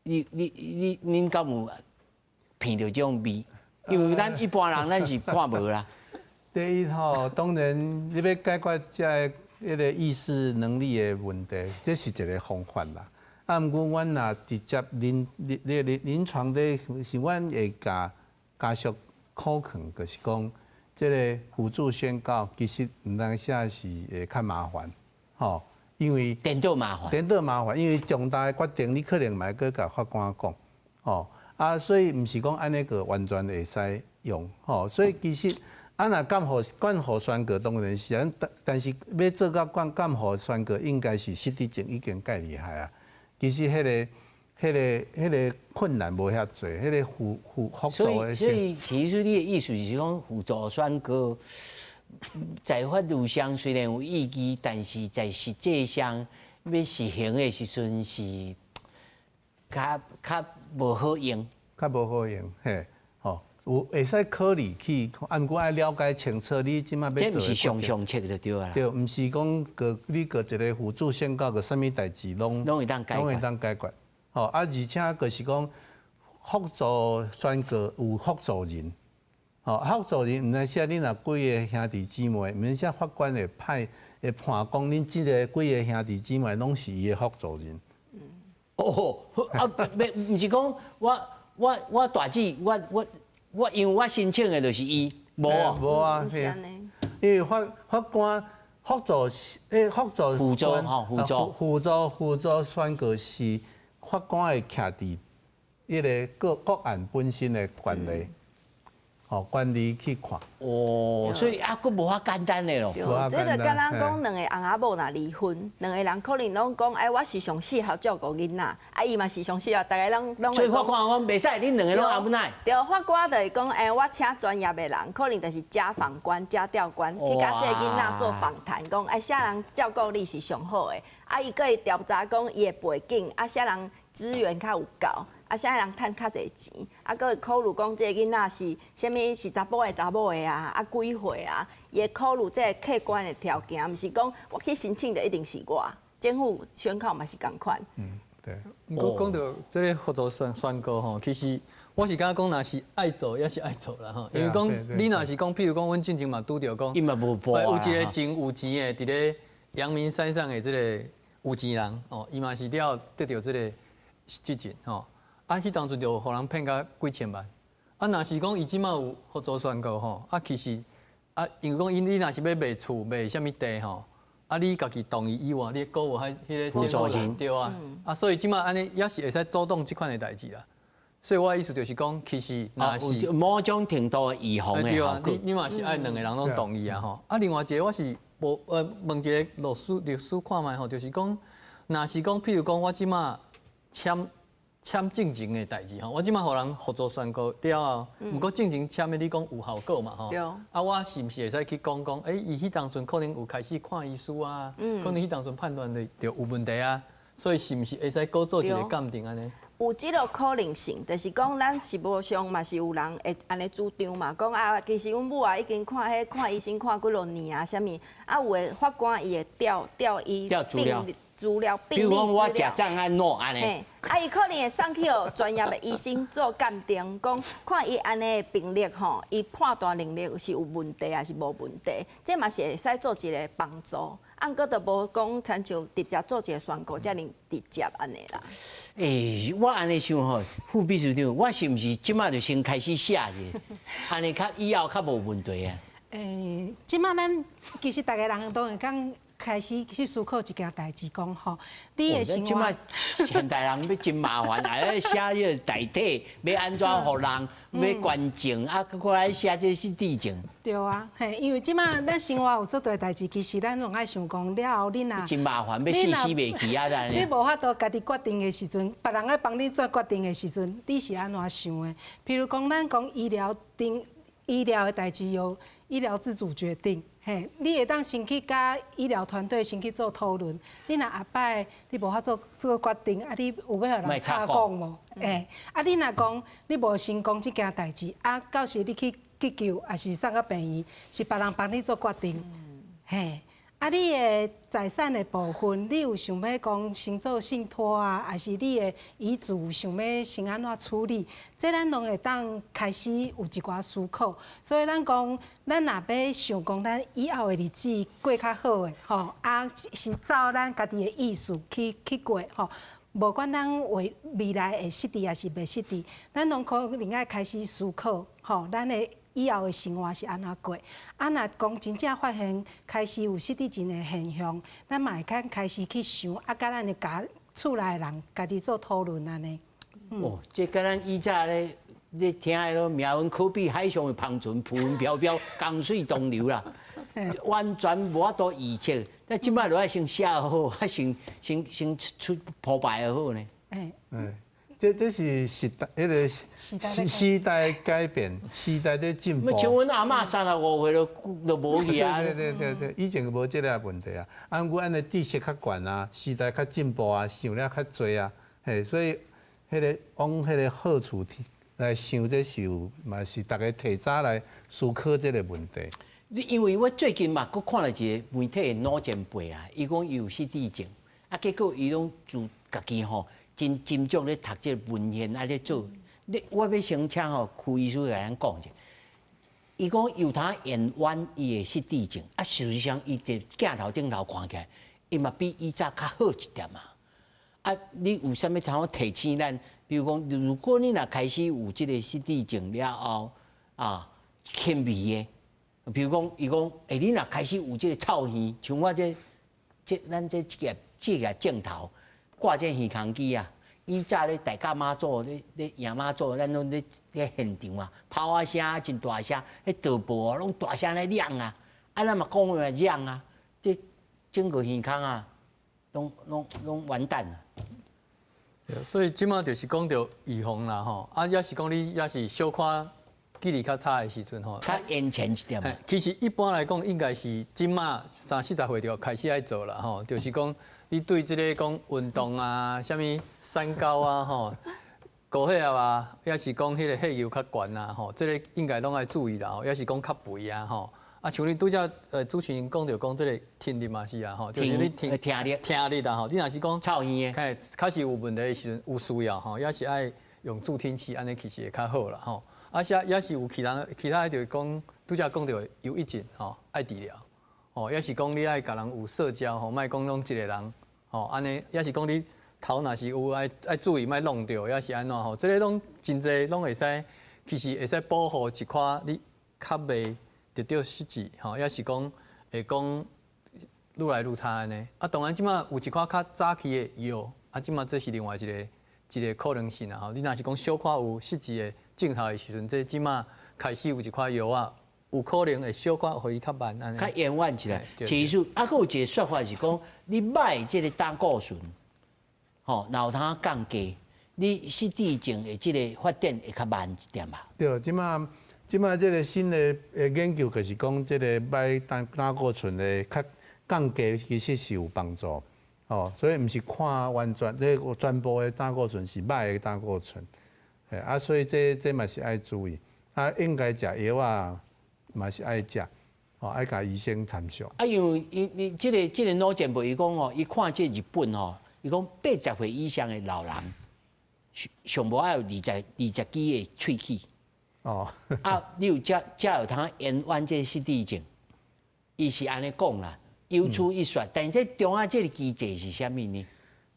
S1: 恁敢有聞到這種味？因為咱一般人咱是看無啦。
S2: 第一吼，當然你要解決這個。迄個意識能力的問題，這是一個方法啦。啊，毋過阮若直接臨床咧，是阮會家屬考慮，就是講，這個輔助宣告其實毋當寫是會較麻煩，吼，因為
S1: 顛倒麻煩，
S2: 因為重大的決定你可能嘛會甲法官講，吼，啊，所以毋是講安尼個完全會使用，吼，所以其實。啊，若監護宣告當然是，但是要做到監護宣告，應該是失智症已經介厲害啊。其實迄個困難無遐濟，迄個輔助的。所以
S1: 其實你的意思是講輔助宣告，在法律上雖然有意義，但是在實際上要實行的時陣是較無好用，
S2: 嘿。有會使考慮去，按過愛了解清楚你即馬要做。
S1: 這毋是常測就對啦。
S2: 對，毋是講你個一個輔助宣告個啥物代誌攏會當解決。吼，啊，而且就是講輔助宣告有輔助人，吼，輔助人毋能說你若幾個兄弟姊妹，毋能說法官會判講恁即個幾個兄弟姊妹攏是伊個輔助人。
S1: 啊，毋是講我大姊我因為我申請的就是伊，無
S2: 啊，因為法官輔助宣告是法官會徛佇迄個個案本身的權利，管理去看。
S1: 所以佫無遐簡單的咯。
S9: 對，這就敢若講兩個翁仔某若離婚，兩個人可能攏講，我是上適合照顧囡仔，伊嘛是上適合，大家攏。所
S1: 以法官講袂使，恁兩個攏阿不奈。
S9: 對，法官就是講，我請專業的人，可能就是家訪官、家調官，去甲這個囡仔做訪談，講啥人照顧你是上好的，伊閣會調查講伊的背景，啥人資源較有夠。啥人趁較濟錢，閣會考慮講這個囡仔是啥物是查甫的查某的啊，幾歲啊，伊會考慮這個客觀的條件，毋是講我去申請就一定是我。政府宣告嘛是共款。
S2: 對。
S8: 不過講到這個輔助宣告吼，其實我是感覺講，若是愛做也是愛做啦吼，因為講你若是講，譬如講，阮進前嘛拄着講，
S1: 伊嘛無報啊。
S8: 有一個真有錢的，佇咧陽明山上的這個有錢人哦，伊嘛是了得到這個失智吼。啊，迄當陣就互人騙到幾千萬。啊，若是講伊即馬有輔助宣告吼，啊，其實啊，因為講你若是要賣厝、賣啥物地吼，啊，你家己同意以外，你個有迄個
S1: 副助人
S8: 對啊，啊，所以即馬安尼也是會使主動即款的代志啦。所以我的意思就是講，其實若是
S1: 有某種程度的預防的
S8: 對啊，
S1: 效果。
S8: 你嘛是愛兩個人攏同意啊吼。啊，另外一個我是無問一個律師看覓吼，就是講，若是講，譬如講我即馬簽證前的代志吼，我即馬互人合作宣告了後，毋過證前簽的你講有效果嘛吼。
S9: 對。
S8: 啊，我是毋是會使去講，伊迄當陣可能有開始看醫師啊，可能迄當陣判斷就有問題啊，所以是毋是會使佫做一個鑑定安尼？
S9: 有即個可能性，就是講咱實務上嘛是有人會安尼主張嘛，講啊，其實阮母啊已經看醫生看幾落年啊，啥物啊有的法官伊會調伊資料，
S1: 比如講我食贊安諾安尼，
S9: 啊伊可能會送去互專業的醫生做鑑定，講看伊安尼的病歷吼，伊判斷能力是有問題還是無問題，這嘛是會使做一個幫助。按個都無講，親像直接做一個宣告，遮爾直接安尼啦。
S1: 我安尼想吼，副秘書長，我是毋是即馬就先開始寫者，安尼較以後較無問題啊？
S3: 即馬咱其實大家人都會講開始去思考一件代誌，講吼，你的生活。
S1: 現代人要真麻煩，還要寫迄個代替，要安怎互人，要關證，啊，閣來寫這失智症。
S3: 對啊，嘿，因為即馬咱生活有做大代誌，其實咱攏愛想講了後，你若
S1: 真麻煩，要死死袂去啊！
S3: 你無法度家己決定的時陣，別人愛幫你做決定的時陣，你是安怎想的？譬如講，咱講醫療的代誌由醫療自主決定。嘿，你會當先去甲醫療團隊先去做討論。你若後擺你無法做決定，啊，你有要互人插講無？哎，啊，你若講你無先講即件代誌，啊，到時你去急救，還是送到病院，是別人幫你做決定。嘿，啊，你的財產的部分，你有想要講先做信託啊，還是你的遺囑想要先安怎處理？這咱攏會當開始有一寡思考。所以咱講，咱若要想講咱以後的日子過較好的，吼，啊是照咱家己的意思去過，吼。無管咱未來會失智還是袂失智，咱攏可能愛開始思考，吼，咱的以後的生活是安怎過。啊，若講真正發現開始有失智症的現象，咱嘛會開始去想，啊，甲咱的家厝內的人家己做討論安尼。
S1: 哦，這甲咱以前咧，你聽迄個命運可比海上的澎泉，浮雲飄飄，江水東流啦，完全無法度預測。但即擺就愛先寫好，啊先出鋪排好呢。
S2: 這是時代迄個時代改變，時代在進步。
S1: 像阮阿嬤35歲就無去啊。
S2: 對，以前無這個問題啊。按阮的知識較懸啊，時代較進步啊，想了較多啊，嘿，所以迄個往迄個好處來想，這是有嘛是大家提早來思考這個問題。
S1: 因為我最近嘛，佫看了一個媒體的腦前輩啊，伊講伊有失智症，啊，結果伊攏自家己吼真斟酌咧讀這個文獻啊咧做。我要先請吼柯醫師來咱講者，伊講有他延緩伊的失智症，啊，事實上伊佇鏡頭頂頭看起來，伊嘛比以前較好一點啊。啊，你有啥物通好提醒咱？比如講，如果你若開始有這個失智症了後啊，輕微的。比如講，伊講，你若開始有這個臭耳，像我咱這個鏡頭掛這耳孔機啊，以前咧大甲媽祖咧迎媽祖，咱攏咧現場啊，炮啊聲真大聲，迄道步啊攏大聲咧亮啊，啊咱嘛講話亮啊，這整個耳孔啊，攏完蛋了。
S8: 所以即馬就是講到預防啦吼，啊也是講你也是小可。記憶較差的時陣吼，
S1: 較延前一點。
S8: 其實一般來講，應該是即馬30-40歲就開始愛做啦吼，就是講你對這個講運動啊，啥物三高啊吼，高血壓啊，也是講迄個血油較懸啊吼，這個應該攏愛注意啦吼，也是講較肥啊吼。啊，像你拄則主持人講到講這個聽力嘛是啊吼，就是你聽力啦吼，你若是講
S1: 臭耳的，
S8: 開始有問題的時陣有需要吼，也是愛用助聽器，安尼其實會較好啦吼。啊，也是有其他就是講，拄則講到憂鬱症吼，愛治療，吼，也是講你愛甲人有社交吼，莫講攏一個人，吼，安尼也是講你頭若是有愛注意，莫弄掉，也是安怎吼，這個攏真濟攏會使，其實會使保護一寡你較袂得到失智，吼，也是講會講愈來愈差安尼。啊，當然即馬有一寡較早期的藥，啊，即馬這是另外一個可能性啊。吼，你若是講小可有實際的症頭的時陣，這即馬開始有一寡藥啊，有可能會小可互伊較慢安尼。
S1: 較延緩起來。其實啊，還有一個說法是講，你買這個膽固醇，吼，然後它降低，你失智症的這個發展會較慢一點吧？
S2: 對，即馬這個新的研究就是講，這個買膽固醇的較降低，其實是有幫助。哦，所以唔是看完全，這個全部的膽固醇是歹的膽固醇，啊，所以這嘛是愛注意，啊，應該食藥啊，嘛是愛食，哦，愛甲醫生參詳。啊，
S1: 因為伊這個腦前部伊講哦，伊看這日本哦，伊講80歲以上的老人，上無愛有20支的喙齒。哦。啊，你有才有通延緩這失智症，伊是安尼講啦。有出一說，但是中央這個機制是啥物呢？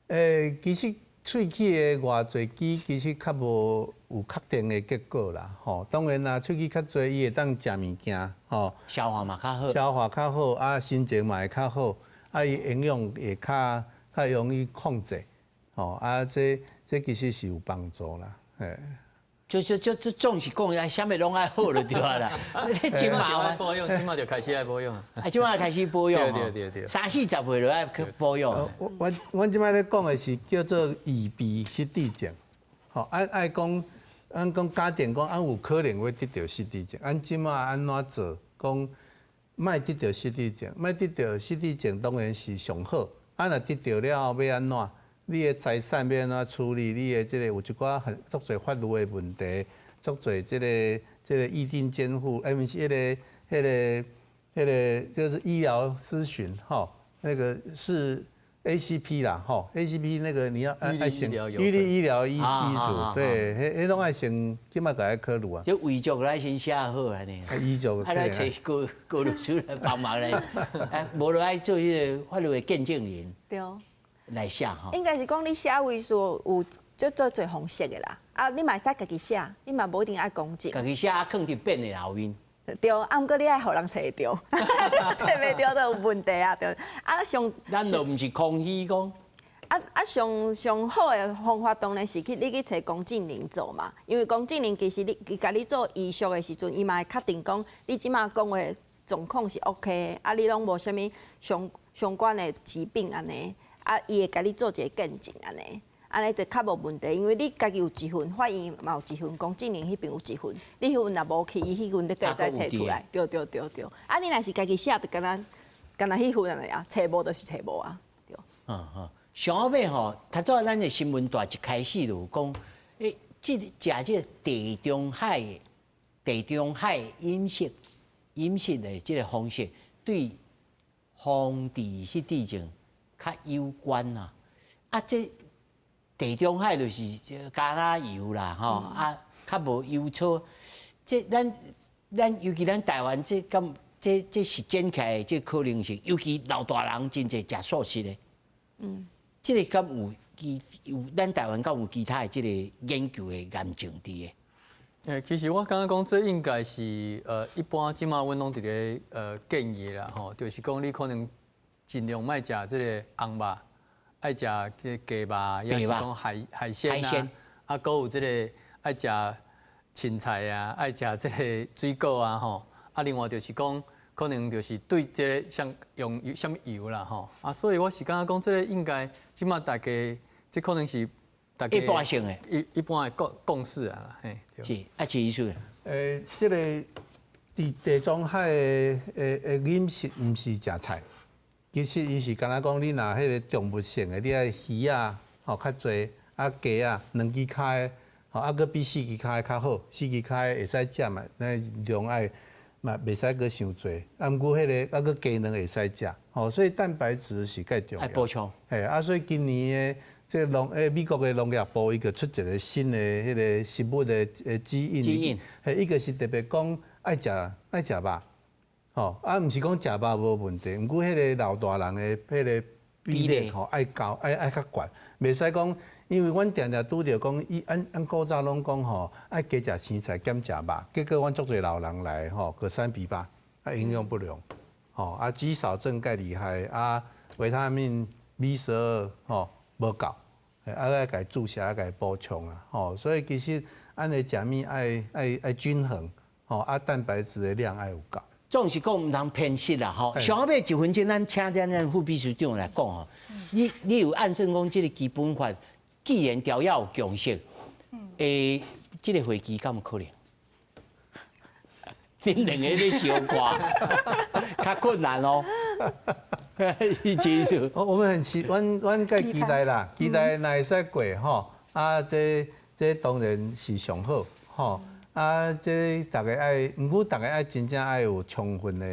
S2: 其實喙齒的偌濟支，其實較無有確定的結果啦。吼，當然啦，喙齒較濟，伊會當食物件，吼，
S1: 消化嘛較好，
S2: 消化較好，啊，心情嘛會較好，啊，伊營養會較容易控制，吼，啊，這其實是有幫助啦，嘿。
S1: 就總是講呀，啥物攏愛好就對啊啦，真麻煩。
S8: 保養，今麥就開始愛保養。
S1: 啊，今麥開始保養。
S8: 對。
S1: 30、40歲就愛去保養。
S2: 阮即擺咧講的是叫做預備失智症，吼，愛講，咱講假定講，有可能會得到失智症，即馬安怎做？講莫得到失智症，莫得到失智症當然是上好。啊，若得到了後要安怎？你的財產要安怎處理？你的這個有一寡很足儕法律的問題，足儕這個意定監護，不是迄個就是醫療諮詢，吼，那個是 ACP 啦，吼 ，ACP 那個你要愛先預立醫療醫術，對，迄攏愛先即馬個愛考慮啊。
S1: 就遺囑來先寫好安尼。
S2: 遺囑。
S1: 啊，來找高律師來幫忙咧，啊，無就愛做迄個法律的見證人。
S9: 對。
S1: 來寫吼，
S9: 應該是講你寫位數有做多方式的啦。啊，你嘛會使家己寫，你嘛無一定愛公證。
S1: 家己寫放佇本的後面。
S9: 對，啊，毋過你愛互人找得到，找袂到就有問題啊，對。啊，
S1: 咱就毋是空虛講。
S9: 上好的方法當然是你去找公證人做嘛，因為公證人其實伊甲你做醫術的時陣，伊嘛會確定講你即馬講的狀況是 OK 的，啊，你攏無啥物相關的疾病安尼。啊，伊會甲你做一個見證安尼就較無問題，因為你家己有一份，法院嘛有一份，公證人迄邊有一份，你迄份若無去，伊迄份你家再摕出來，對。啊，你若是家己寫，就敢若迄份安尼啊，找無就是找無啊，對。
S1: 上後尾吼，頭早咱的新聞大一開始就講，食這地中海飲食的這個方式，對防治失智症較有關啊！啊，這地中海就是加拿油啦，吼啊，較無油草。這咱尤其咱台灣這實踐起來這可能性，尤其老大人真濟食素食的。這個敢有咱台灣敢有其他的這個研究的驗證佇的？
S8: 其實我感覺講，這應該是一般即馬阮攏佇個建議啦，吼，就是講你可能。盡量莫食這個紅肉，愛食這個雞肉，也是講海鮮啊，啊，閣有這個愛食青菜啊，愛食這個水果啊，吼，啊，另外就是講，可能就是對這個像用什麼油啦，吼，啊，所以我是感覺講，這個應該即馬大家，這可能是大家一般性的，一般的共識啊，嘿，
S1: 是，啊，是意思。
S2: 這個地中海的飲食，唔是食菜。其實伊是敢若講，你若迄個動物性的，你愛魚啊，吼較濟，啊雞啊，兩支腳，吼啊，佫比四支腳較好，四支腳會使食嘛，那量愛嘛袂使佫傷濟，啊，毋過迄個啊佫雞卵會使食，吼，所以蛋白質是介重要。愛
S1: 補充。嘿，
S2: 啊，所以今年的這個美國的農業部伊個出一個新的迄個食物的指引，伊個是特別講愛食肉。吼，啊，毋是講食肉無問題，毋過迄個老大人的迄個比例吼愛高愛較懸，袂使講，因為阮定定拄着講，按古早攏講吼，愛加食青菜減食肉，結果阮足儕老人來吼，隔3比8，啊營養不良，吼啊，肌少症鈣厲害啊，維他命 B12吼無夠，啊要給注射，要給補充啊，吼，所以其實按你食物愛均衡，吼啊，蛋白質的量愛有夠。
S1: 總是講唔通偏食啦，吼。上尾1分鐘，咱請咱副秘書長來講吼，你有按算講這個基本法，既然條要有共識，這個會期敢有可能？恁兩個咧相掛，較困難哦。
S2: 我們阮個期待啦，期待若會使過吼，啊，這當然是上好吼，啊，這大家愛，毋過大家愛真正愛有充分的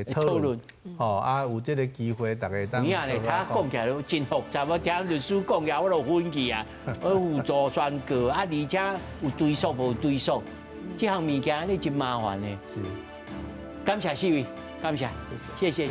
S2: 討論，吼，啊，有這個機會，大家當。
S1: 有影咧，他講起來都真複雜，我聽律師講起來我都昏去啊，輔助宣告啊，而且有對數無對數。這項物件你真麻煩呢。是，感謝四位，感謝，謝謝。